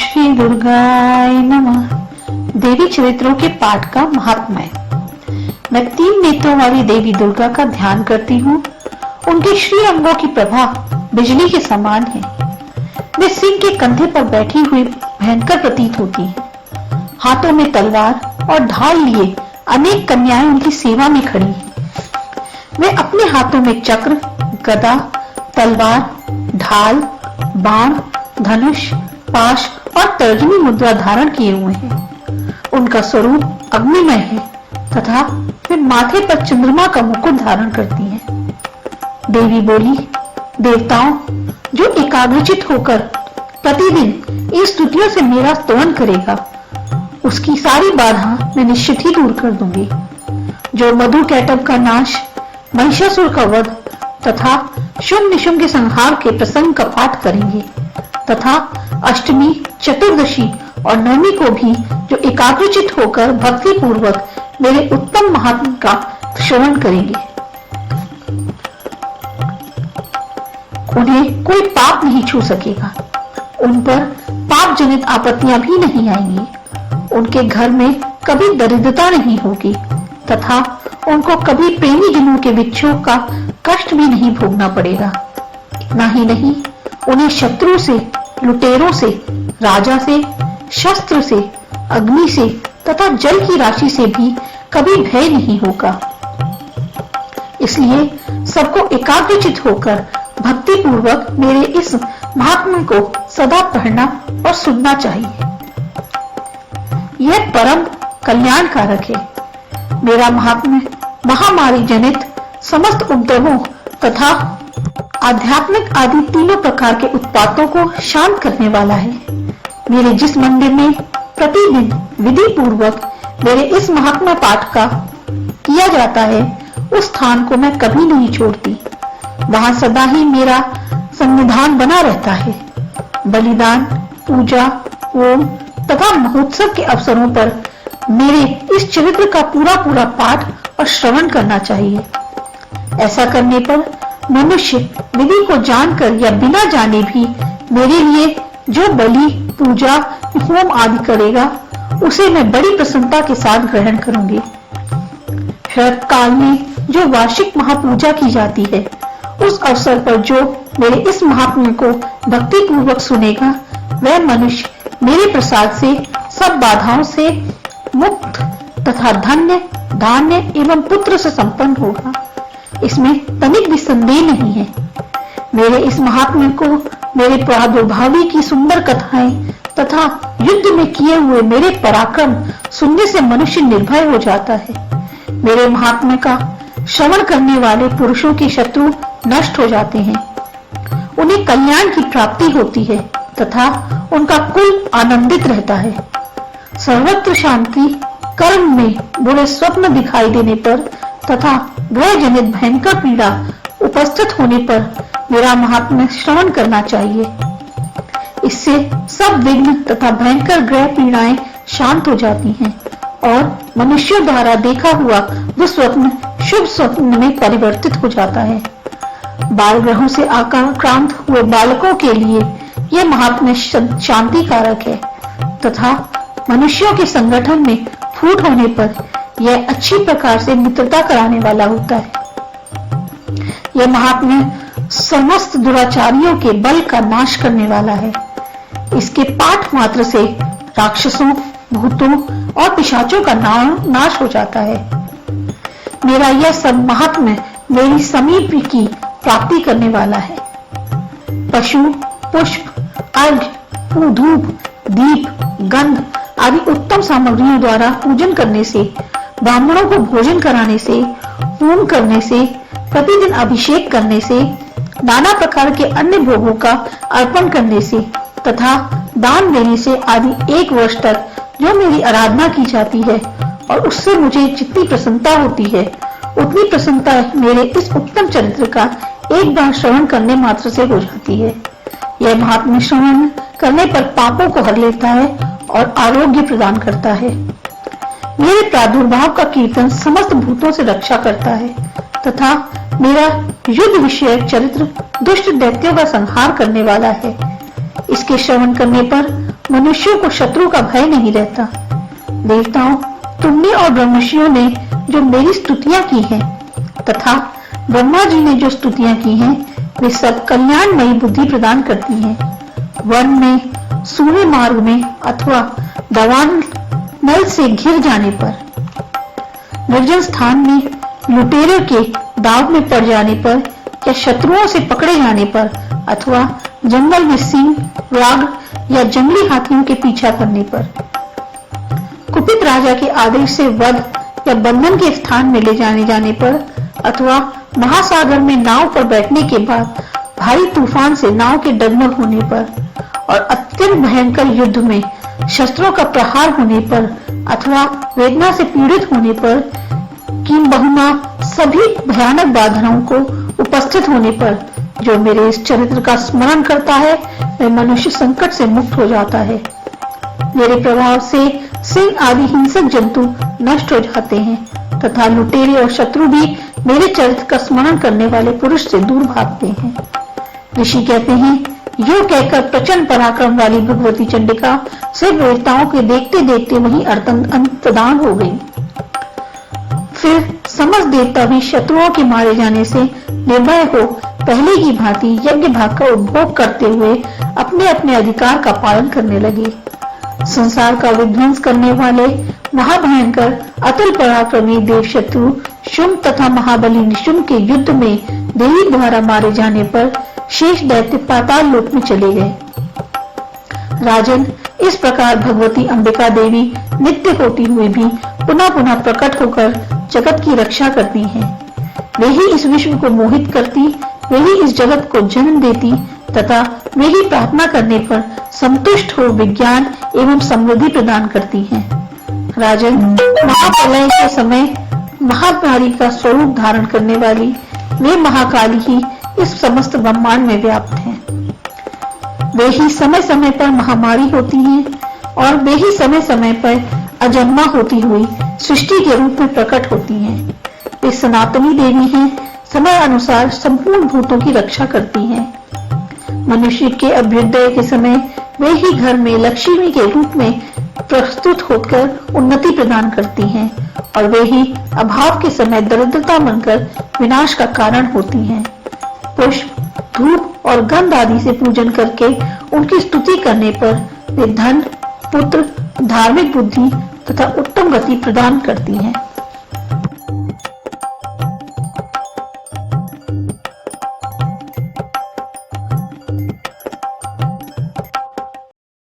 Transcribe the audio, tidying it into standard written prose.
श्री दुर्गाय नमः। देवी चरित्रों के पाठ का महात्म्य। मैं 3 नेत्रों वाली देवी दुर्गा का ध्यान करती हूँ। उनके श्री अंगों की प्रभा बिजली के समान है। वे सिंह के कंधे पर बैठी हुई भयंकर प्रतीत होती है। हाथों में तलवार और ढाल लिए अनेक कन्याएं उनकी सेवा में खड़ी हैं। वे अपने हाथों में चक्र, गदा, तलवार, ढाल, बाण, धनुष, पाश और तर्जनी मुद्रा धारण किए हुए हैं। उनका स्वरूप अग्निमय है तथा वे माथे पर चंद्रमा का मुकुट धारण करती हैं। देवी बोली, देवताओं, जो एकाग्रचित होकर प्रतिदिन इन स्तुतियों से मेरा स्तवन करेगा, उसकी सारी बाधा मैं निश्चित ही दूर कर दूंगी। जो मधु कैटभ का नाश, महिषासुर का वध तथा शुंभ निशुंभ के संहार के प्रसंग का पाठ करेंगे तथा अष्टमी, चतुर्दशी और नवमी को भी जो एकाग्रचित होकर भक्ति पूर्वक मेरे उत्तम महात्म्य का श्रवण करेंगे, उन्हें कोई पाप नहीं छू सकेगा। उन पर पाप जनित आपत्तियां भी नहीं आएंगी। उनके घर में कभी दरिद्रता नहीं होगी तथा उनको कभी प्रेमी जनों के विच्छोह का कष्ट भी नहीं भोगना पड़ेगा। इतना ही नहीं, उन्हें शत्रु से, लुटेरों से, राजा से, शस्त्र से, अग्नि से तथा जल की राशि से भी कभी भय नहीं होगा। इसलिए सबको एकाग्रचित होकर भक्ति पूर्वक मेरे इस महात्म्य को सदा पढ़ना और सुनना चाहिए। यह परम कल्याणकारक है। मेरा महात्म्य महामारी जनित समस्त उपद्रवों तथा आध्यात्मिक आदि तीनों प्रकार के उत्पातों को शांत करने वाला है। मेरे जिस मंदिर में प्रतिदिन विधि पूर्वक मेरे इस महात्म्य पाठ का किया जाता है, उस स्थान को मैं कभी नहीं छोड़ती। वहां सदा ही मेरा संविधान बना रहता है। बलिदान, पूजा, होम तथा महोत्सव के अवसरों पर मेरे इस चरित्र का पूरा पाठ और श्रवण करना चाहिए। ऐसा करने पर मनुष्य विधि को जानकर या बिना जाने भी मेरे लिए जो बलि, पूजा, होम आदि करेगा, उसे मैं बड़ी प्रसन्नता के साथ ग्रहण करूंगी। शरद काल में जो वार्षिक महापूजा की जाती है, उस अवसर पर जो मेरे इस महात्म्य को भक्ति पूर्वक सुनेगा, वह मनुष्य मेरे प्रसाद से सब बाधाओं से मुक्त तथा धन्य, धान्य एवं पुत्र से संपन्न होगा। इसमें तनिक भी संदेह नहीं है। मेरे इस महात्म्य को, मेरे प्रादुर्भावी की सुंदर कथाएं तथा युद्ध में किए हुए मेरे पराक्रम सुनने से मनुष्य निर्भय हो जाता है। मेरे महात्म्य का श्रवण करने वाले पुरुषों के शत्रु नष्ट हो जाते हैं। उन्हें कल्याण की प्राप्ति होती है तथा उनका कुल आनंदित रहता है। सर्वत्र शांति, कर्म में बुरे स्वप्न दिखाई देने पर तथा ग्रह जनित भयंकर पीड़ा उपस्थित होने पर मेरा महात्म्य श्रवण करना चाहिए। इससे सब विघ्न तथा भयंकर ग्रह पीड़ाएं शांत हो जाती हैं और मनुष्यों द्वारा देखा हुआ दुस्वप्न शुभ स्वप्न में परिवर्तित हो जाता है। बाल ग्रहों से आक्रांत हुए बालकों के लिए यह महात्म्य शांति कारक है तथा मनुष्यों के संगठन में फूट होने पर यह अच्छी प्रकार से मित्रता कराने वाला होता है। यह महात्म्य समस्त दुराचारियों के बल का नाश करने वाला है। इसके पाठ मात्र से राक्षसों, भूतों और पिशाचों का नाश हो जाता है। मेरा यह सब महात्म्य मेरी समीप की प्राप्ति करने वाला है। पशु, पुष्प, अर्घ्य, धूप, दीप, गंध आदि उत्तम सामग्रियों द्वारा पूजन करने से, ब्राह्मणों को भोजन कराने से, होम करने से, प्रतिदिन अभिषेक करने से, नाना प्रकार के अन्य भोगों का अर्पण करने से तथा दान देने से आदि 1 वर्ष तक जो मेरी आराधना की जाती है और उससे मुझे जितनी प्रसन्नता होती है, उतनी प्रसन्नता मेरे इस उत्तम चरित्र का एक बार श्रवण करने मात्र से हो जाती है। यह महात्म्य श्रवण करने पर पापों को हर लेता है और आरोग्य प्रदान करता है। मेरे प्रादुर्भाव का कीर्तन समस्त भूतों से रक्षा करता है तथा मेरा युद्ध विषयक चरित्र दुष्ट दैत्यों का संहार करने वाला है। इसके श्रवण करने पर मनुष्यों को शत्रु का भय नहीं रहता। देवताओं, तुमने और ब्रह्मर्षियों ने जो मेरी स्तुतियां की हैं तथा ब्रह्मा जी ने जो स्तुतियां की हैं, वे सब कल्याणमयी बुद्धि प्रदान करती हैं। वन में, सूर्य मार्ग में अथवा दावान नल से घिर जाने पर, निर्जन स्थान में लुटेरों के दाव में पड़ जाने पर या शत्रुओं से पकड़े जाने पर अथवा जंगल में सिंह, वाघ या जंगली हाथियों के पीछा करने पर, कुपित राजा के आदेश से वध या बंधन के स्थान में ले जाने पर अथवा महासागर में नाव पर बैठने के बाद भारी तूफान से नाव के डगमग होने पर और अत्यंत भयंकर युद्ध में शस्त्रों का प्रहार होने पर अथवा वेदना से पीड़ित होने पर, किंबहुना सभी भयानक बाधाओं को उपस्थित होने पर जो मेरे इस चरित्र का स्मरण करता है, वह मनुष्य संकट से मुक्त हो जाता है। मेरे प्रभाव से सिंह आदि हिंसक जंतु नष्ट हो जाते हैं तथा लुटेरे और शत्रु भी मेरे चरित्र का स्मरण करने वाले पुरुष से दूर भागते हैं। ऋषि कहते हैं, यो कहकर प्रचंड पराक्रम वाली भगवती चंडिका से देवताओं के देखते देखते वही अंतर्धान हो गई। फिर समस्त देवता भी शत्रुओं के मारे जाने से निर्भय हो पहले की भांति यज्ञ भाग का उपभोग करते हुए अपने अपने अधिकार का पालन करने लगे। संसार का विध्वंस करने वाले महाभयंकर अतुल पराक्रमी देव शत्रु शुंभ तथा महाबली निशुंभ के युद्ध में देवी द्वारा मारे जाने पर शेष दैत्य पाताल लोक में चले गए। राजन, इस प्रकार भगवती अंबिका देवी नित्य होती हुई भी पुनः पुनः प्रकट होकर जगत की रक्षा करती हैं। वे ही इस विश्व को मोहित करती, वे ही इस जगत को जन्म देती तथा वे ही प्रार्थना करने पर संतुष्ट हो विज्ञान एवं समृद्धि प्रदान करती हैं। राजन, महाप्रलय के समय महामारी का स्वरूप धारण करने वाली वे महाकाली ही इस समस्त ब्रह्मांड में व्याप्त हैं। वे ही समय समय पर महामारी होती हैं और वे ही समय समय पर अजन्मा होती हुई सृष्टि के रूप में प्रकट होती हैं। वे सनातनी देवी हैं, समय अनुसार संपूर्ण भूतों की रक्षा करती हैं। मनुष्य के अभ्युदय के समय वे ही घर में लक्ष्मी के रूप में प्रस्तुत होकर उन्नति प्रदान करती हैं और वे ही अभाव के समय दरिद्रता बनकर विनाश का कारण होती हैं। पुष्प, धूप और गंध आदि से पूजन करके उनकी स्तुति करने पर वे धन, पुत्र, धार्मिक बुद्धि तथा उत्तम गति प्रदान करती हैं।